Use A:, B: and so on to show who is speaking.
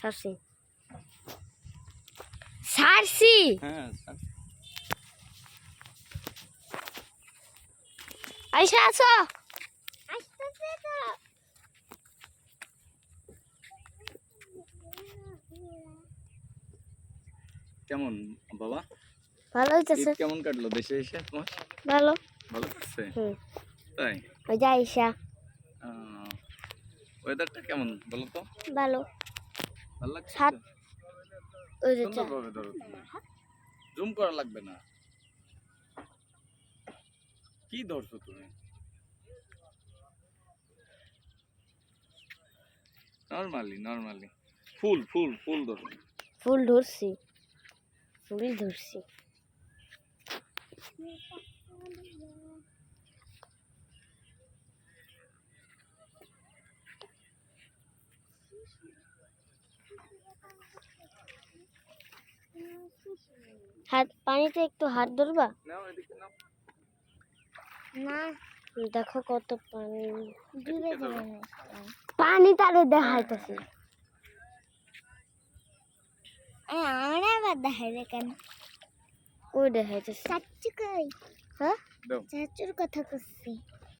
A: সারছি সারছি
B: হ্যাঁ
A: আইসা আছো
B: কেমন বাবা
A: ভালো হইতেছে
B: ঈদ কেমন কাটলো দেশে এসে তোমার
A: ভালো
B: ভালো কাটছে
A: হুম
B: তাই
A: ওই যে আইসা
B: ওয়েদারটা কেমন বলো তো
A: ভালো
B: ভালো লাগছে
A: সাত ওই যে
B: সুন্দরভাবে ধরো জুম করা লাগবে না কি ধরছো তুমি নরমালি ফুল ফুল ফুল ধরো
A: ফুল ধরছি ফুল ধরছি হাত পানিতে একটু হাত ধরবা
B: নাও এদিকে নাও
A: না দেখো কত পানি
B: এদিকে ধরো।
A: পানি তারে দেখাইতেছি আমার আবার দেখাইবে কেন ওই দেখাইতেছে চাচু কই হ্যাঁ
B: দাও
A: চাচুর কথা করছি